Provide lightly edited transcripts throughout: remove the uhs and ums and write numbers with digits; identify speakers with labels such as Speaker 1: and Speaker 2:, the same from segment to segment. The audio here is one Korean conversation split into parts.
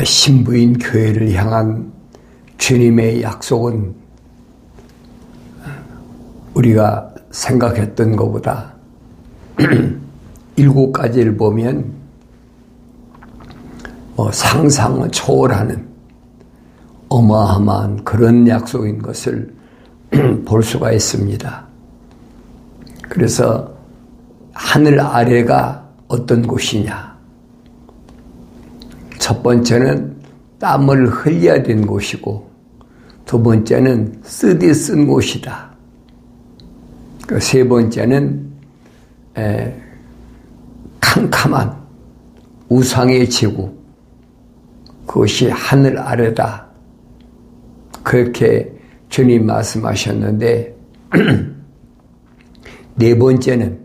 Speaker 1: 신부인 교회를 향한 주님의 약속은 우리가 생각했던 것보다 7가지를 보면 상상을 초월하는 어마어마한 그런 약속인 것을 볼 수가 있습니다. 그래서 하늘 아래가 어떤 곳이냐? 첫 번째는 땀을 흘려야 된 곳이고, 두 번째는 쓰디 쓴 곳이다. 세 번째는 캄캄한 우상의 제국, 그것이 하늘 아래다. 그렇게 주님 말씀하셨는데, 네 번째는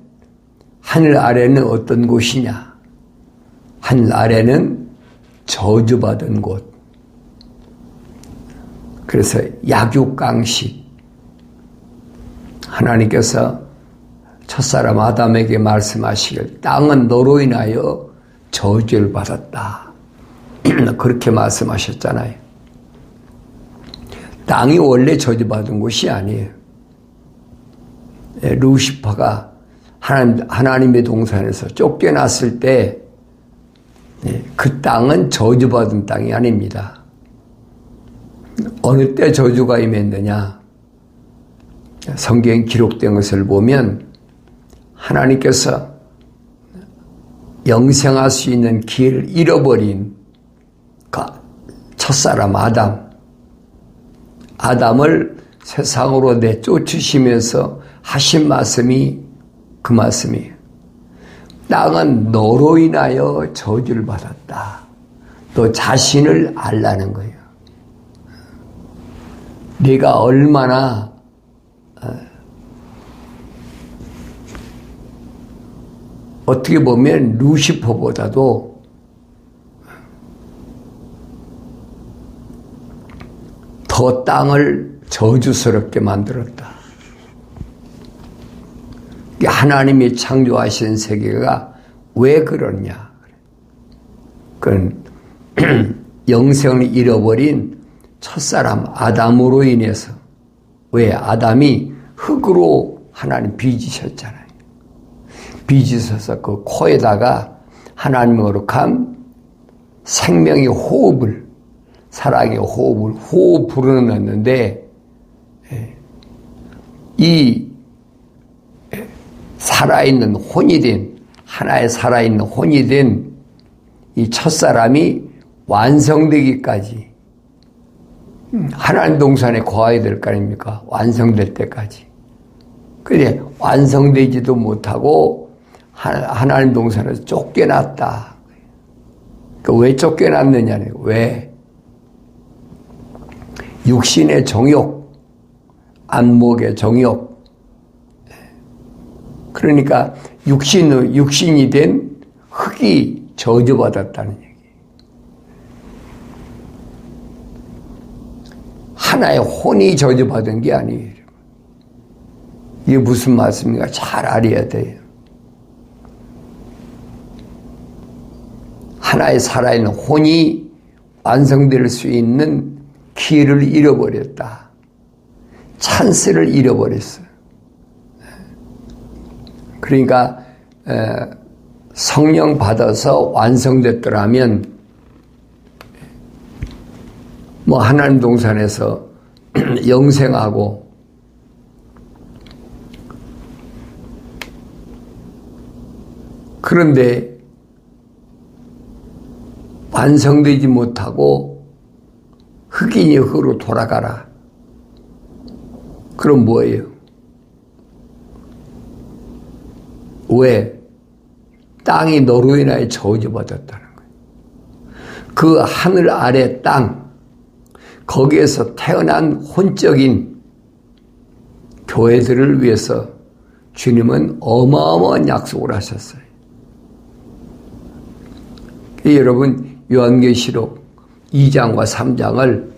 Speaker 1: 하늘 아래는 어떤 곳이냐? 하늘 아래는 저주받은 곳. 그래서 약육강식. 하나님께서 첫사람 아담에게 말씀하시길 땅은 너로 인하여 저주를 받았다. 그렇게 말씀하셨잖아요. 땅이 원래 저주받은 곳이 아니에요. 루시퍼가 하나님의 동산에서 쫓겨났을 때 그 땅은 저주받은 땅이 아닙니다. 어느 때 저주가 임했느냐? 성경에 기록된 것을 보면 하나님께서 영생할 수 있는 기회를 잃어버린 첫사람 아담을 세상으로 내쫓으시면서 하신 말씀이 그 말씀이에요. 땅은 너로 인하여 저주를 받았다. 너 자신을 알라는 거예요. 네가 얼마나 어떻게 보면 루시퍼보다도 더 땅을 저주스럽게 만들었다. 하나님이 창조하신 세계가 왜 그러냐? 그건 영생을 잃어버린 첫사람 아담으로 인해서. 왜? 아담이 흙으로 하나님 빚으셨잖아요. 빚으셔서 그 코에다가 하나님의 거룩한 생명의 호흡을, 사랑의 호흡을 호흡 불어넣었는데, 이 살아있는 혼이 된, 하나의 살아있는 혼이 된 이 첫사람이 완성되기까지 하나님 동산에 거해야 될 거 아닙니까? 완성될 때까지. 그런데 완성되지도 못하고 하나님 동산에서 쫓겨났다. 왜 쫓겨났느냐는, 왜? 육신의 정욕, 안목의 정욕. 그러니까 육신이 된 흙이 저주받았다는 얘기. 하나의 혼이 저주받은 게 아니에요. 이게 무슨 말씀인가 잘 알아야 돼요. 하나의 살아있는 혼이 완성될 수 있는 기회를 잃어버렸다. 찬스를 잃어버렸어요. 그러니까 성령 받아서 완성됐더라면 하나님 동산에서 영생하고 그런데 완성되지 못하고 흑인이 흙으로 돌아가라. 그럼 뭐예요? 왜? 땅이 너로 인하여 저주받았다는 거예요. 그 하늘 아래 땅, 거기에서 태어난 혼적인 교회들을 위해서 주님은 어마어마한 약속을 하셨어요. 여러분, 요한계시록 2장과 3장을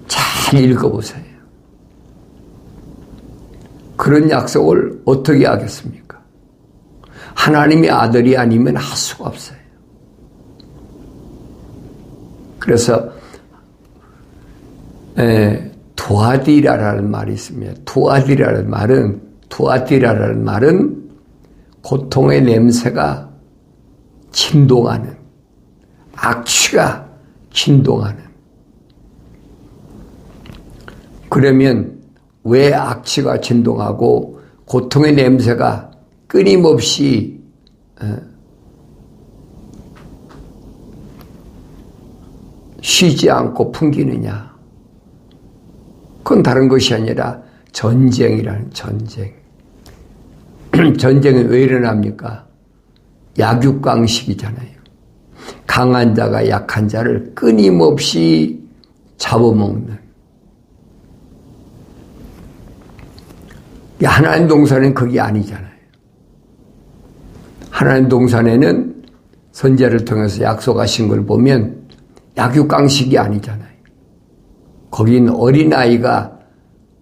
Speaker 1: 잘 읽어보세요. 그런 약속을 어떻게 하겠습니까? 하나님의 아들이 아니면 할 수가 없어요. 그래서 두아디라라는 말이 있습니다. 두아디라라는 말은 고통의 냄새가 진동하는, 악취가 진동하는. 그러면 왜 악취가 진동하고 고통의 냄새가 끊임없이 쉬지 않고 풍기느냐? 그건 다른 것이 아니라 전쟁이라는 전쟁. 전쟁은 왜 일어납니까? 약육강식이잖아요. 강한 자가 약한 자를 끊임없이 잡아먹는. 하나님 동산은 그게 아니잖아요. 하나님 동산에는 선지자를 통해서 약속하신 걸 보면 약육강식이 아니잖아요. 거긴 어린아이가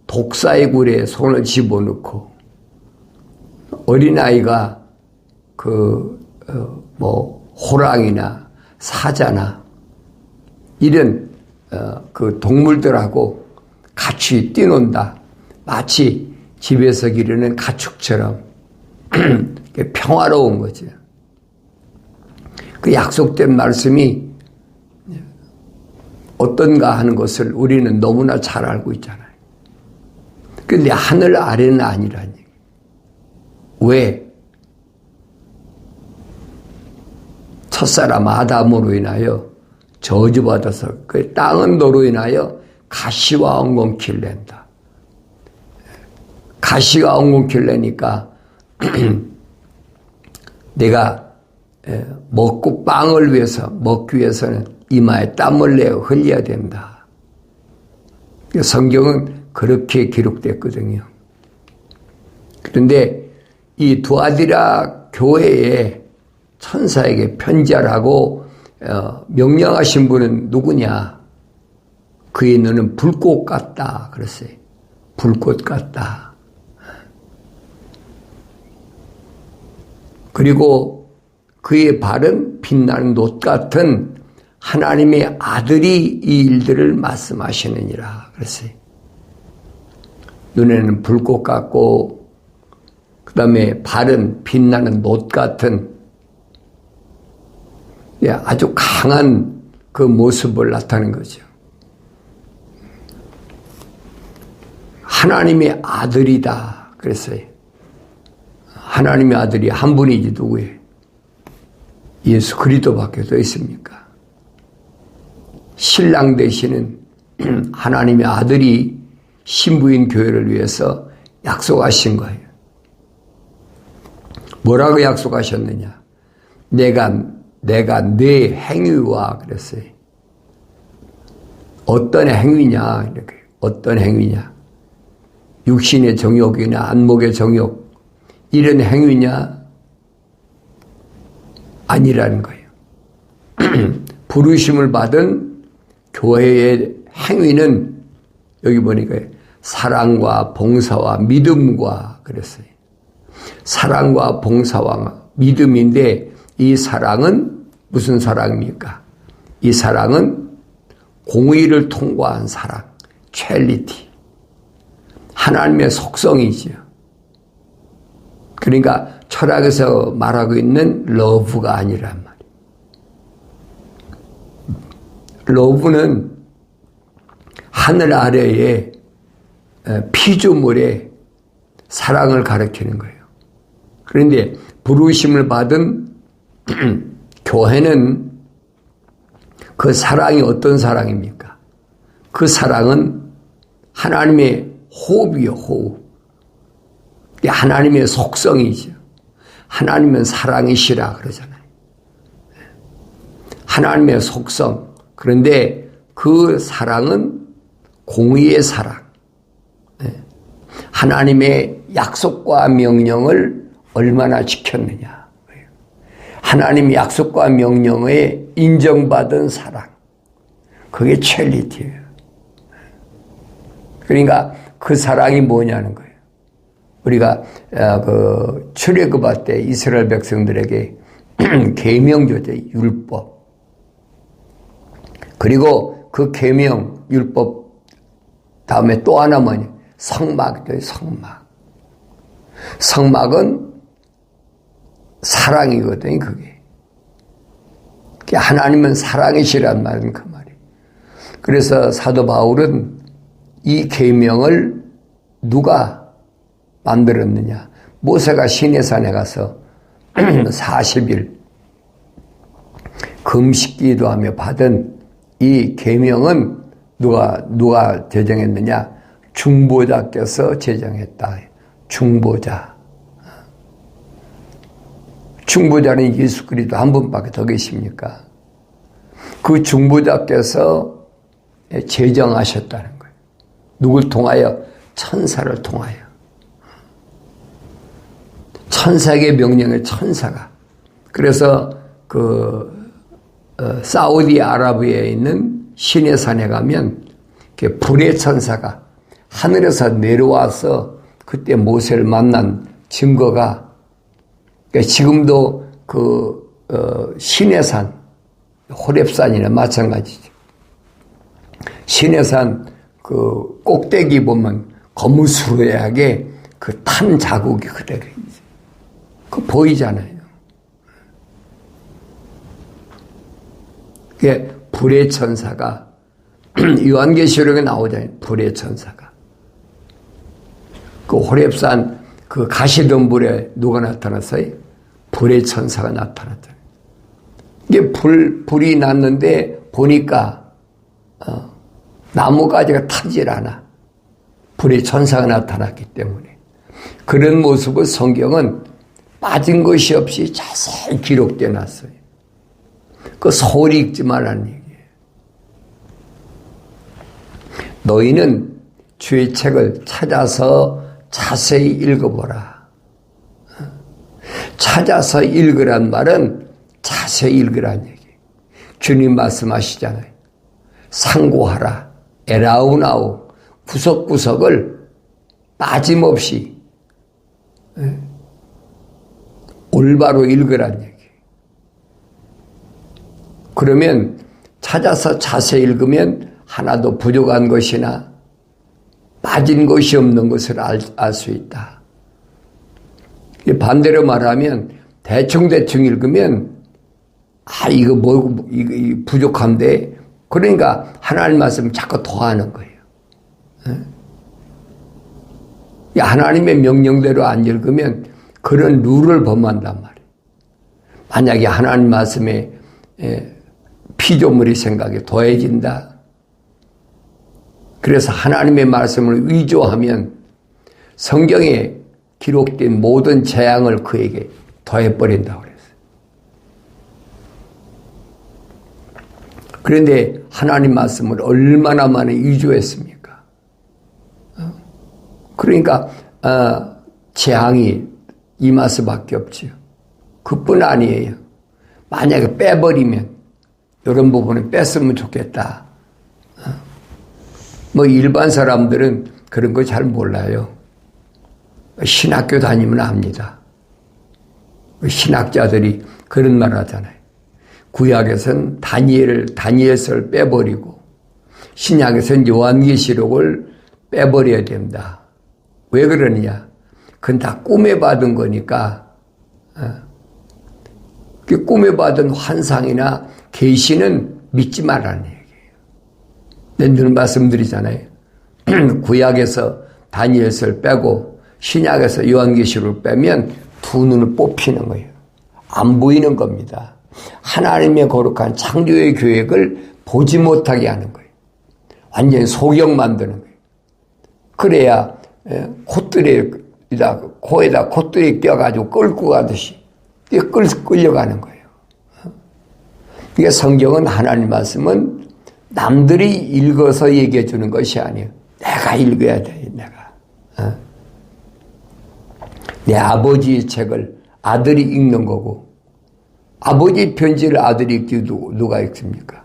Speaker 1: 독사의 굴에 손을 집어넣고, 어린아이가 호랑이나 사자나 이런 그 동물들하고 같이 뛰논다. 마치 집에서 기르는 가축처럼 평화로운 거죠. 그 약속된 말씀이 어떤가 하는 것을 우리는 너무나 잘 알고 있잖아요. 그런데 하늘 아래는 아니라니. 왜? 첫사람 아담으로 인하여 저주받아서 그 땅은 너로 인하여 가시와 엉겅퀴를 낸다. 가시가 엉겅퀴를 내니까 내가 먹고 빵을 위해서 먹기 위해서는 이마에 땀을 내어 흘려야 된다. 성경은 그렇게 기록됐거든요. 그런데 이 두아디라 교회에 천사에게 편지하라고 명령하신 분은 누구냐? 그의 눈은 불꽃 같다 그랬어요. 불꽃 같다. 그리고 그의 발은 빛나는 놋 같은 하나님의 아들이 이 일들을 말씀하시느니라 그랬어요. 눈에는 불꽃 같고 그 다음에 발은 빛나는 놋 같은 아주 강한 그 모습을 나타낸 거죠. 하나님의 아들이다 그랬어요. 하나님의 아들이 한 분이지 누구예요? 예수 그리스도밖에 더 있습니까? 신랑 되시는 하나님의 아들이 신부인 교회를 위해서 약속하신 거예요. 뭐라고 약속하셨느냐? 내가 내 행위와 그랬어요. 어떤 행위냐? 이렇게 어떤 행위냐? 육신의 정욕이나 안목의 정욕 이런 행위냐? 아니라는 거예요. 부르심을 받은 교회의 행위는 여기 보니까 사랑과 봉사와 믿음과 그랬어요. 사랑과 봉사와 믿음인데 이 사랑은 무슨 사랑입니까? 이 사랑은 공의를 통과한 사랑, 첼리티. 하나님의 속성이지요. 그러니까 철학에서 말하고 있는 러브가 아니란 말이에요. 러브는 하늘 아래에 피조물의 사랑을 가리키는 거예요. 그런데 부르심을 받은 교회는 그 사랑이 어떤 사랑입니까? 그 사랑은 하나님의 호흡이요, 호흡. 하나님의 속성이죠. 하나님은 사랑이시라 그러잖아요. 하나님의 속성. 그런데 그 사랑은 공의의 사랑. 하나님의 약속과 명령을 얼마나 지켰느냐. 하나님의 약속과 명령에 인정받은 사랑. 그게 첼리티예요. 그러니까 그 사랑이 뭐냐는 거예요. 우리가 그 출애굽할 때 이스라엘 백성들에게 계명 줬죠. 율법. 그리고 그 계명 율법 다음에 또 하나 뭐냐? 성막이에요. 성막은 사랑이거든요. 그게 하나님은 사랑이시란 말은 그 말이에요. 그래서 사도 바울은 이 계명을 누가 만들었느냐? 모세가 시내산에 가서 40일 금식기도하며 받은 이 계명은 누가 제정했느냐? 중보자께서 제정했다. 중보자는 예수 그리스도 한 분밖에 더 계십니까? 그 중보자께서 제정하셨다는 거예요. 누굴 통하여? 천사를 통하여. 천사에게 명령을 천사가. 그래서 사우디아라비아에 있는 시내산에 가면 불의 천사가 하늘에서 내려와서 그때 모세를 만난 증거가, 그러니까 지금도 시내산, 호렙산이나 마찬가지죠. 시내산 꼭대기 보면 거무스레하게 탄 자국이 그대로 있어요. 보이잖아요. 그게 불의 천사가 요한계시록에 나오잖아요. 불의 천사가. 호렙산 가시덤불에 누가 나타났어요? 불의 천사가 나타났잖아요. 이게 불이 났는데 보니까 나무가지가 타질 않아. 불의 천사가 나타났기 때문에. 그런 모습을 성경은 빠진 것이 없이 자세히 기록되어 놨어요. 소리 읽지 말라는 얘기예요. 너희는 주의 책을 찾아서 자세히 읽어보라. 찾아서 읽으란 말은 자세히 읽으란 얘기예요. 주님 말씀하시잖아요. 상고하라. 에라우나우. 구석구석을 빠짐없이 올바로 읽으란 얘기예요. 그러면 찾아서 자세히 읽으면 하나도 부족한 것이나 빠진 것이 없는 것을 알 수 있다. 반대로 말하면 대충 이읽으면 이거 부족한데, 그러니까 하나님 말씀 자꾸 더하는 거예요. 하나님의 명령대로 안 읽으면 그런 룰을 범한단 말이에요. 만약에 하나님 말씀에 피조물의 생각이 더해진다. 그래서 하나님의 말씀을 위조하면 성경에 기록된 모든 재앙을 그에게 더해버린다고 그랬어요. 그런데 하나님 말씀을 얼마나 많이 위조했습니까? 그러니까 재앙이 임할 수밖에 없죠. 그뿐 아니에요. 만약에 빼버리면 이런 부분은 뺐으면 좋겠다. 일반 사람들은 그런 거 잘 몰라요. 신학교 다니면 압니다. 신학자들이 그런 말 하잖아요. 구약에서는 다니엘서를 빼버리고 신약에서는 요한계시록을 빼버려야 된다. 왜 그러느냐? 그건 다 꿈에 받은 거니까. 꿈에 받은 환상이나 계시는 믿지 말라는 얘기예요. 늘 말씀드리잖아요. 구약에서 다니엘서를 빼고 신약에서 요한계시록을 빼면 두 눈을 뽑히는 거예요. 안 보이는 겁니다. 하나님의 거룩한 창조의 계획을 보지 못하게 하는 거예요. 완전히 소경 만드는 거예요. 그래야 코에다 콧들에 껴가지고 끌고 가듯이 끌려가는 거예요. 이게 성경은 하나님 말씀은 남들이 읽어서 얘기해 주는 것이 아니에요. 내가 읽어야 돼, 내가. 내 아버지의 책을 아들이 읽는 거고, 아버지 편지를 아들이 읽지 누가 읽습니까?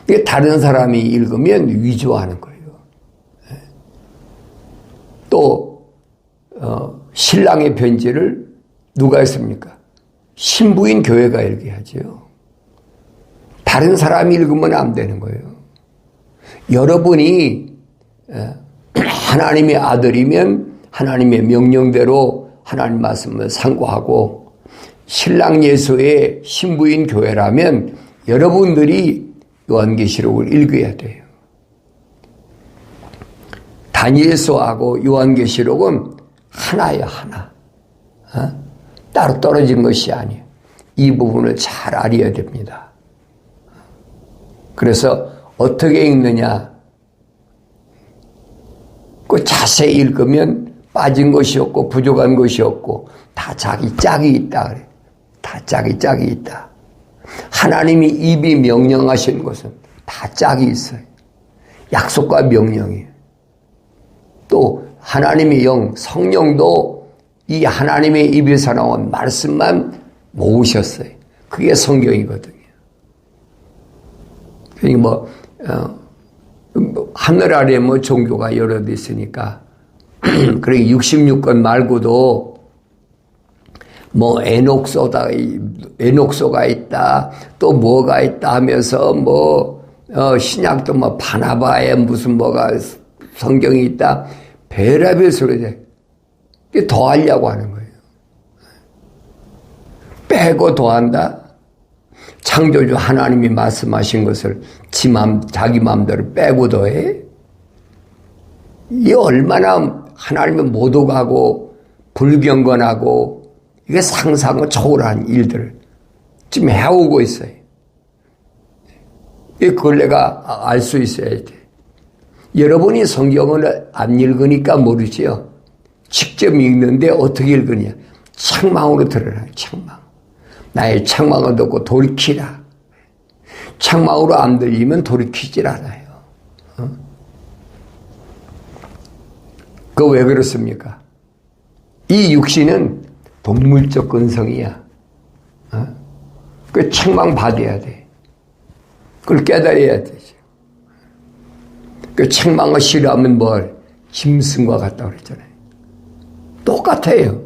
Speaker 1: 이게 다른 사람이 읽으면 위조하는 거예요. 또 신랑의 편지를 누가 읽습니까? 신부인 교회가 읽어야죠. 다른 사람이 읽으면 안 되는 거예요. 여러분이 하나님의 아들이면 하나님의 명령대로 하나님 말씀을 상고하고, 신랑 예수의 신부인 교회라면 여러분들이 요한계시록을 읽어야 돼요. 다니엘서하고 요한계시록은 하나예요, 하나. 따로 떨어진 것이 아니에요. 이 부분을 잘 알아야 됩니다. 그래서 어떻게 읽느냐? 그 자세히 읽으면 빠진 것이 없고 부족한 것이 없고 다 자기 짝이 있다 그래. 다 자기 짝이 있다. 하나님이 입이 명령하신 것은 다 짝이 있어요. 약속과 명령이에요. 또 하나님의 영, 성령도 이 하나님의 입에서 나온 말씀만 모으셨어요. 그게 성경이거든요. 그러니까 하늘 아래 종교가 여러 개 있으니까, 그러니까 66권 말고도 에녹소가 있다, 또 뭐가 있다 하면서 신약도 바나바에 무슨 뭐가 성경이 있다, 별의별 소리죠. 더 하려고 하는 거예요. 빼고 더한다. 창조주 하나님이 말씀하신 것을 자기 마음대로 빼고 더해? 이게 얼마나 하나님의 모독하고 불경건하고 이게 상상을 초월한 일들을 지금 해오고 있어요. 그걸 내가 알 수 있어야 돼. 여러분이 성경을 안 읽으니까 모르지요. 직접 읽는데 어떻게 읽으냐? 책망으로 들으라. 책망. 나의 책망을 듣고 돌이키라. 책망으로 안 들리면 돌이키질 않아요. 그거 왜 그렇습니까? 이 육신은 동물적 근성이야. 그 책망 받아야 돼. 그걸 깨달아야 되죠. 그 책망을 싫어하면 짐승과 같다고 그랬잖아요. 똑같아요.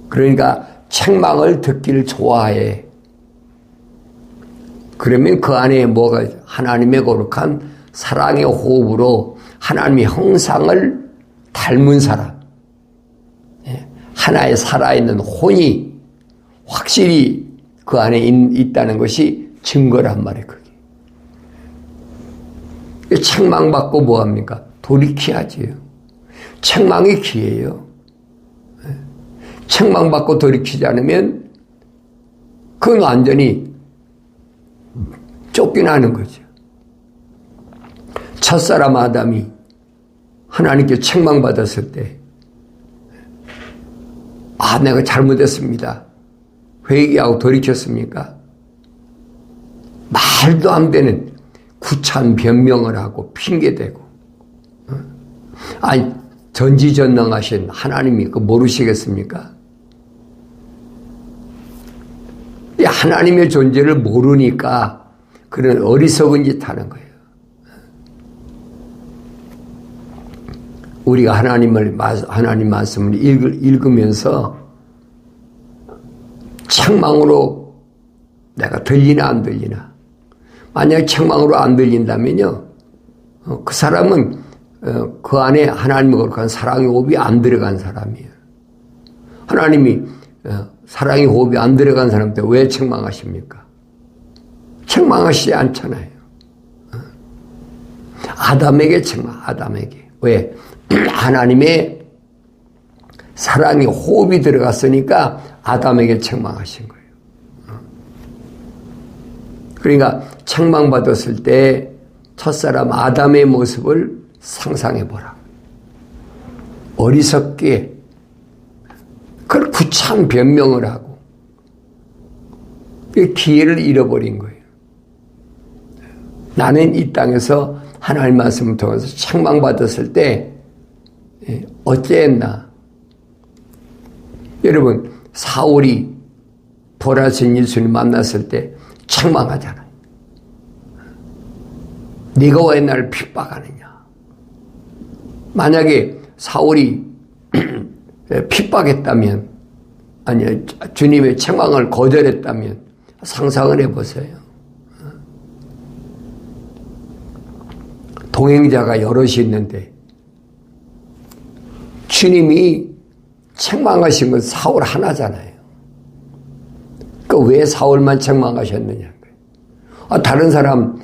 Speaker 1: 그러니까 책망을 듣기를 좋아해. 그러면 그 안에 뭐가 하나님의 거룩한 사랑의 호흡으로 하나님의 형상을 닮은 사람, 하나의 살아있는 혼이 확실히 그 안에 있다는 것이 증거란 말이에요. 그게. 책망받고 뭐합니까? 돌이켜야지요. 책망이 기회예요. 책망받고 돌이키지 않으면 그건 완전히 쫓겨나는 거죠. 첫사람 아담이 하나님께 책망받았을 때, 내가 잘못했습니다. 회개하고 돌이켰습니까? 말도 안 되는 구찬 변명을 하고 핑계대고, 전지전능하신 하나님이 그거 모르시겠습니까? 하나님의 존재를 모르니까 그런 어리석은 짓 하는 거예요. 우리가 하나님 말씀을 읽으면서 책망으로 내가 들리나 안 들리나. 만약에 책망으로 안 들린다면요, 그 사람은 그 안에 하나님의 거룩한 사랑의 호흡이 안 들어간 사람이에요. 하나님이 사랑의 호흡이 안 들어간 사람한테 왜 책망하십니까? 책망하시지 않잖아요. 아담에게 아담에게. 왜? 하나님의 사랑의 호흡이 들어갔으니까 아담에게 책망하신 거예요. 그러니까 책망받았을 때 첫사람 아담의 모습을 상상해보라. 어리석게 그걸 구차한 변명을 하고 기회를 잃어버린 거예요. 나는 이 땅에서 하나님 말씀을 통해서 책망받았을 때 어찌했나. 여러분, 사울이 보라신 예수님 만났을 때 책망하잖아요. 네가 왜 나를 핍박하느냐. 만약에 사울이 핍박했다면 아니, 주님의 책망을 거절했다면 상상을 해보세요. 동행자가 여럿이 있는데 주님이 책망하신 건 사울 하나잖아요. 왜 사울만 책망하셨느냐. 다른 사람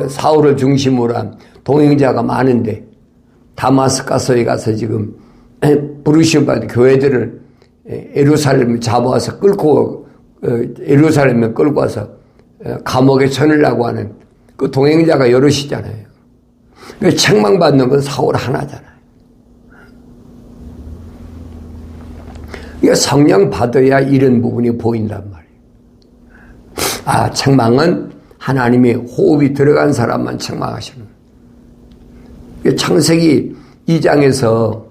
Speaker 1: 사울을 중심으로 한 동행자가 많은데 다마스커스에 가서 지금 부르심 받은 교회들을 예루살렘에 잡아와서 예루살렘에 끌고 와서 감옥에 쳐넣으려고 하는 그 동행자가 여럿이잖아요. 책망받는 건 사울 하나잖아요. 성령 받아야 이런 부분이 보인단 말이에요. 책망은 하나님의 호흡이 들어간 사람만 책망하시는 거예요. 창세기 2장에서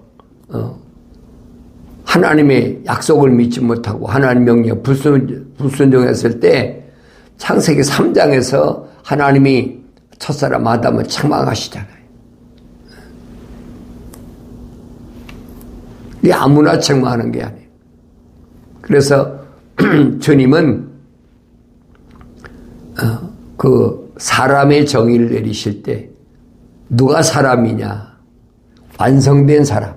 Speaker 1: 하나님의 약속을 믿지 못하고 하나님 명령 불순종했을 때 창세기 3장에서 하나님이 첫사람 아담을 책망하시잖아요. 이게 아무나 책망하는 게 아니에요. 그래서 주님은 그 사람의 정의를 내리실 때 누가 사람이냐? 완성된 사람,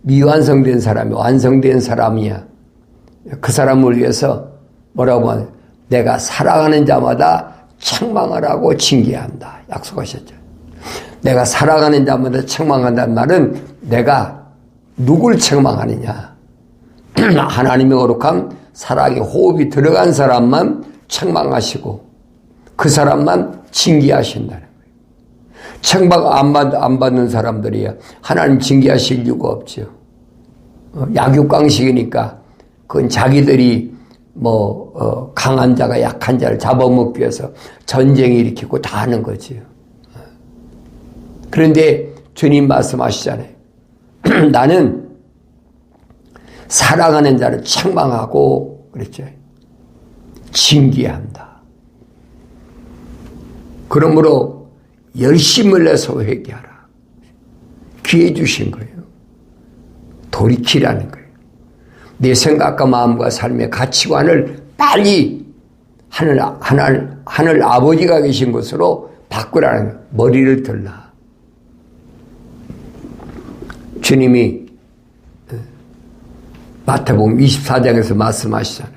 Speaker 1: 미완성된 사람이 완성된 사람이야. 그 사람을 위해서 뭐라고 하냐? 내가 사랑하는 자마다 책망을 징계한다. 약속하셨죠. 내가 사랑하는 자마다 책망한다는 말은 내가 누굴 책망하느냐? 하나님의 거룩한 사랑의 호흡이 들어간 사람만 책망하시고 그 사람만 징계하신다는 거예요. 책망 안 받는 사람들이야 하나님 징계하실 이유가 없죠. 약육강식이니까 그건 자기들이 강한 자가 약한 자를 잡아먹기 위해서 전쟁을 일으키고 다 하는 거지요. 그런데 주님 말씀하시잖아요. 나는 사랑하는 자를 책망하고 그랬죠. 징계한다. 그러므로 열심을 내서 회개하라. 기회 주신 거예요. 돌이키라는 거예요. 내 생각과 마음과 삶의 가치관을 빨리 하늘 아버지가 계신 곳으로 바꾸라는 거예요. 머리를 들라. 주님이 마태복음 24장에서 말씀하시잖아요.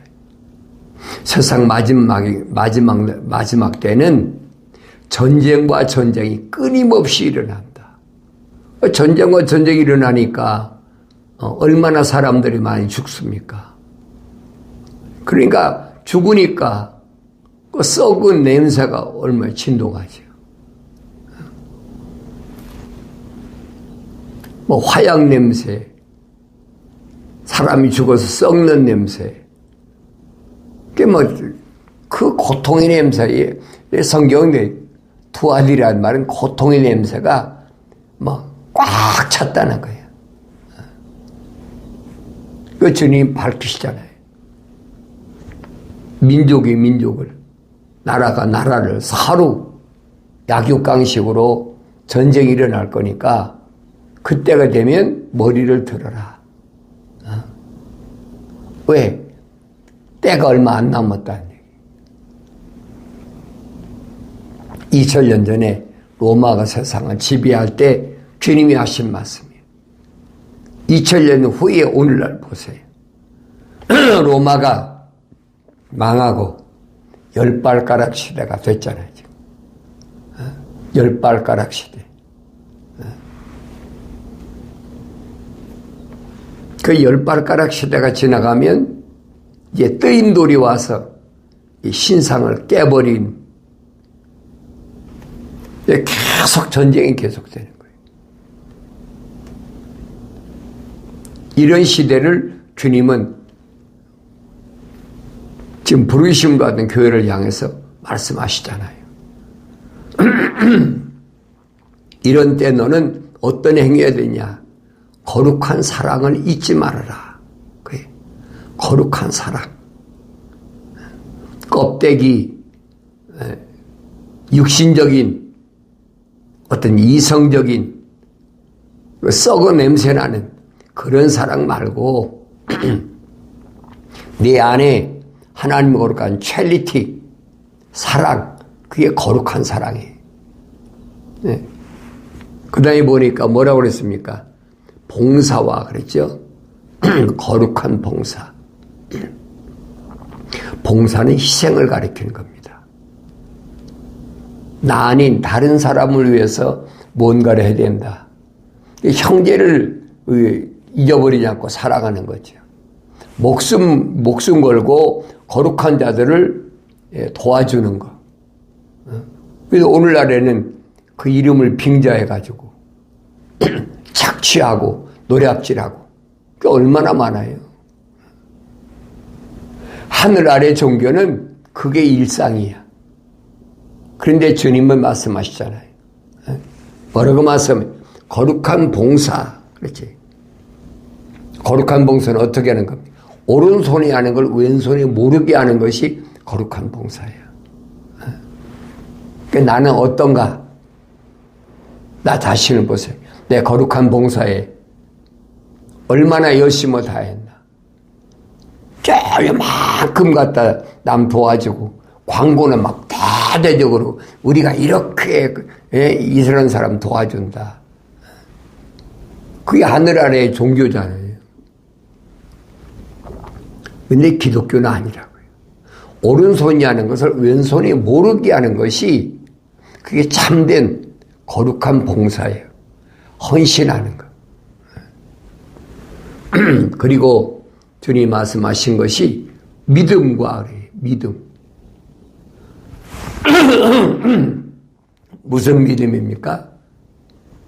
Speaker 1: 세상 마지막 때는 전쟁과 전쟁이 끊임없이 일어난다. 전쟁과 전쟁이 일어나니까 얼마나 사람들이 많이 죽습니까? 그러니까 죽으니까 그 썩은 냄새가 얼마나 진동하죠. 화약 냄새, 사람이 죽어서 썩는 냄새, 그 고통의 냄새, 성경에 투아디라는 말은 고통의 냄새가 꽉 찼다는 거예요. 그 주님 밝히시잖아요. 민족이 민족을, 나라가 나라를 사루 약육강식으로 전쟁이 일어날 거니까 그때가 되면 머리를 들어라. 왜? 때가 얼마 안 남았다는 얘기. 2000년 전에 로마가 세상을 지배할 때 주님이 하신 말씀이에요. 2000년 후에 오늘날 보세요. 로마가 망하고 열발가락 시대가 됐잖아요. 지금. 열발가락 시대. 그 열발가락 시대가 지나가면 이제 뜨인 돌이 와서 이 신상을 깨버린 계속 전쟁이 계속되는 거예요. 이런 시대를 주님은 지금 부르심 받은 교회를 향해서 말씀하시잖아요. 이런 때 너는 어떤 행위해야 되냐? 거룩한 사랑을 잊지 말아라. 그래. 거룩한 사랑. 껍데기, 육신적인, 어떤 이성적인, 썩은 냄새나는 그런 사랑 말고, 내 안에 하나님의 거룩한 첼리티, 사랑, 그게 거룩한 사랑이에요. 네. 그 다음에 보니까 뭐라고 그랬습니까? 봉사와 그랬죠? 거룩한 봉사. 봉사는 희생을 가리키는 겁니다. 나 아닌 다른 사람을 위해서 뭔가를 해야 된다. 형제를 잊어버리지 않고 살아가는 거죠. 목숨 걸고 거룩한 자들을 도와주는 거. 그래서 오늘날에는 그 이름을 빙자해가지고 착취하고 노략질하고 그게 얼마나 많아요. 하늘 아래 종교는 그게 일상이야. 그런데 주님은 말씀하시잖아요. 뭐라고 말씀해? 거룩한 봉사. 그렇지. 거룩한 봉사는 어떻게 하는 겁니까? 오른손이 하는 걸 왼손이 모르게 하는 것이 거룩한 봉사예요. 그러니까 나는 어떤가? 나 자신을 보세요. 내 거룩한 봉사에 얼마나 열심을 다했나. 쫄만큼 갖다 남 도와주고 광고는 막 대대적으로 우리가 이렇게 이스라엘 사람 도와준다. 그게 하늘 아래의 종교잖아요. 근데 기독교는 아니라고요. 오른손이 하는 것을 왼손이 모르게 하는 것이 그게 참된 거룩한 봉사예요. 헌신하는 것. 그리고 주님이 말씀하신 것이 믿음과 그래요. 믿음. 무슨 믿음입니까?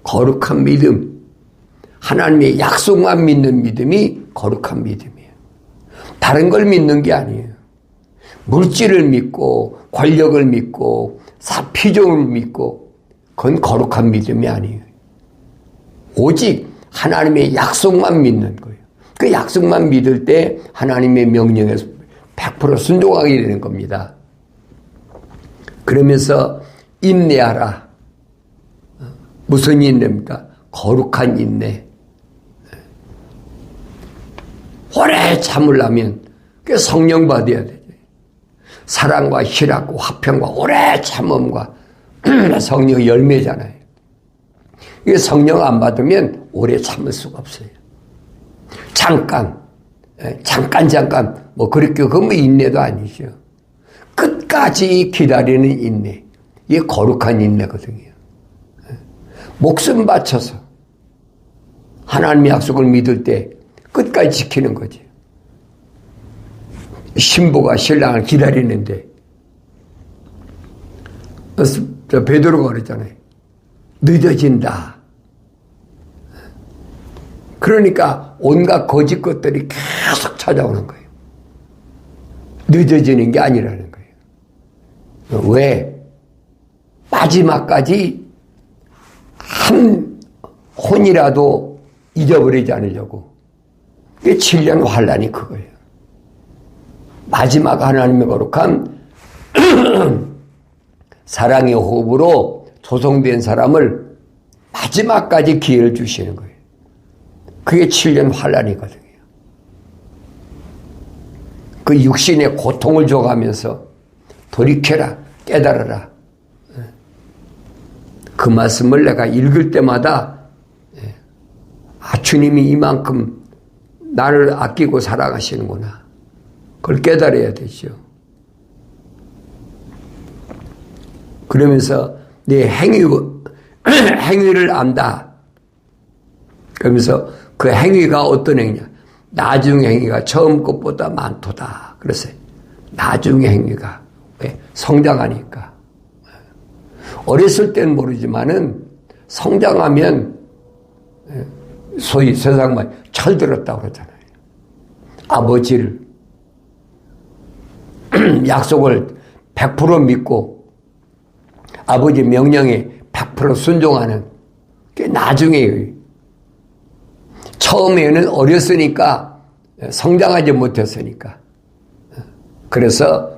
Speaker 1: 거룩한 믿음. 하나님의 약속만 믿는 믿음이 거룩한 믿음이에요. 다른 걸 믿는 게 아니에요. 물질을 믿고 권력을 믿고 피조를 믿고 그건 거룩한 믿음이 아니에요. 오직 하나님의 약속만 믿는 거예요. 그 약속만 믿을 때 하나님의 명령에 100% 순종하게 되는 겁니다. 그러면서 인내하라. 무슨 인내입니까? 거룩한 인내. 오래 참으려면 그 성령 받아야 되죠. 사랑과 희락과 화평과 오래 참음과 성령 열매잖아요. 이게 성령 안 받으면 오래 참을 수가 없어요. 잠깐 뭐 그렇게 그건 인내도 아니죠. 끝까지 기다리는 인내. 이게 거룩한 인내거든요. 목숨 바쳐서 하나님의 약속을 믿을 때 끝까지 지키는 거지. 신부가 신랑을 기다리는데 베드로가 그랬잖아요. 늦어진다. 그러니까 온갖 거짓 것들이 계속 찾아오는 거예요. 늦어지는 게 아니라는 거예요. 왜? 마지막까지 한 혼이라도 잊어버리지 않으려고. 그게 7년 환란이 그거예요. 마지막 하나님의 거룩한 사랑의 호흡으로 조성된 사람을 마지막까지 기회를 주시는 거예요. 그게 7년 환란이거든요. 그 육신의 고통을 줘가면서 돌이켜라, 깨달아라. 그 말씀을 내가 읽을 때마다 주님이 이만큼 나를 아끼고 사랑하시는구나. 그걸 깨달아야 되죠. 그러면서 내 행위를 안다. 그러면서 그 행위가 어떤 행위냐. 나중 행위가 처음 것보다 많도다. 그랬어요. 나중 행위가. 왜? 성장하니까. 어렸을 때는 모르지만은 성장하면 소위 세상 말 철들었다고 그러잖아요. 아버지를 약속을 100% 믿고 아버지 명령에 100% 순종하는 게 나중에요. 처음에는 어렸으니까 성장하지 못했으니까. 그래서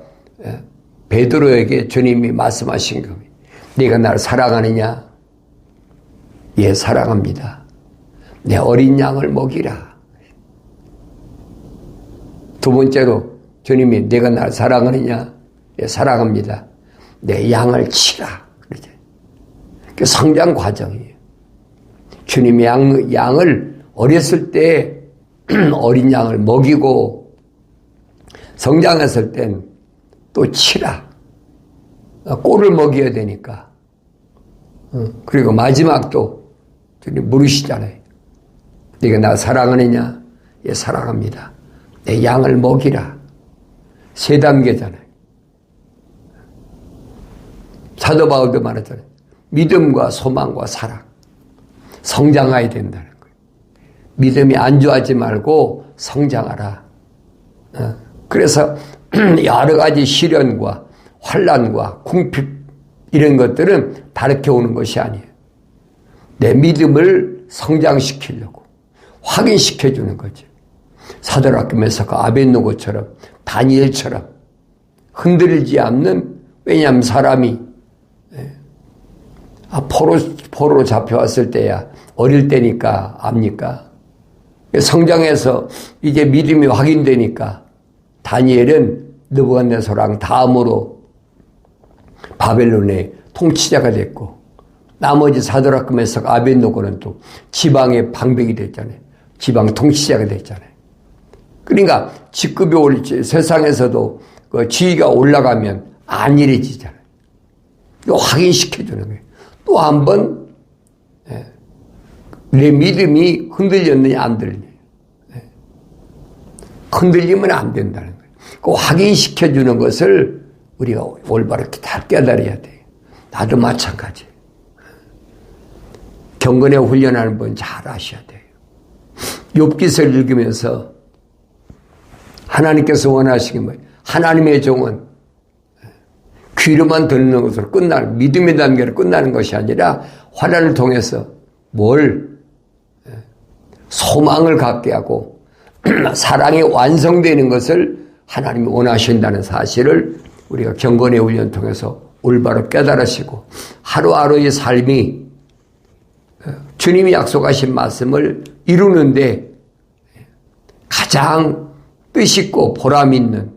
Speaker 1: 베드로에게 주님이 말씀하신 겁니다. 네가 나를 사랑하느냐? 예, 사랑합니다. 내 어린 양을 먹이라. 두 번째로 주님이 내가 날 사랑하느냐? 예, 사랑합니다. 내 양을 치라. 그러죠. 그 성장 과정이에요. 주님이 양을 어렸을 때 어린 양을 먹이고 성장했을 땐 또 치라. 꼴을 먹여야 되니까. 그리고 마지막도 주님 물으시잖아요. 네가 나 사랑하느냐? 예, 사랑합니다. 내 양을 먹이라. 3단계잖아요. 사도 바울도 말했잖아요. 믿음과 소망과 사랑. 성장해야 된다는 거예요. 믿음이 안주하지 말고 성장하라. 그래서 여러 가지 시련과 환난과 궁핍 이런 것들은 다르게 오는 것이 아니에요. 내 믿음을 성장시키려고 확인시켜주는 거죠. 사도락교 메사가 아벳노고처럼 다니엘처럼 흔들리지 않는, 왜냐하면 사람이 포로로 잡혀왔을 때야 어릴 때니까 압니까? 성장해서 이제 믿음이 확인되니까 다니엘은 느부갓네살왕 다음으로 바벨론의 통치자가 됐고 나머지 사드락 메삭 아벳노고는 또 지방의 방백이 됐잖아요. 지방 통치자가 됐잖아요. 그러니까 직급이 올지 세상에서도 그 지위가 올라가면 안일해지잖아요. 이거 확인시켜주는 거예요. 또 한 번 내 믿음이 흔들렸느냐 안 흔들리냐. 흔들리면 안 된다는 거예요. 그 확인시켜주는 것을 우리가 올바로 다 깨달아야 돼요. 나도 마찬가지예요. 경건에 훈련하는 분 잘 아셔야 돼요. 욥기서를 읽으면서 하나님께서 원하시는 거예요. 하나님의 종은 귀로만 듣는 것으로 끝나는, 믿음의 단계로 끝나는 것이 아니라 환난을 통해서 소망을 갖게 하고 사랑이 완성되는 것을 하나님이 원하신다는 사실을 우리가 경건의 훈련 통해서 올바로 깨달으시고 하루하루의 삶이 주님이 약속하신 말씀을 이루는데 가장 뜻있고 보람 있는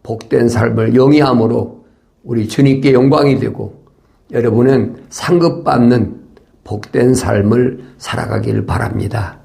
Speaker 1: 복된 삶을 영위함으로 우리 주님께 영광이 되고 여러분은 상급받는 복된 삶을 살아가길 바랍니다.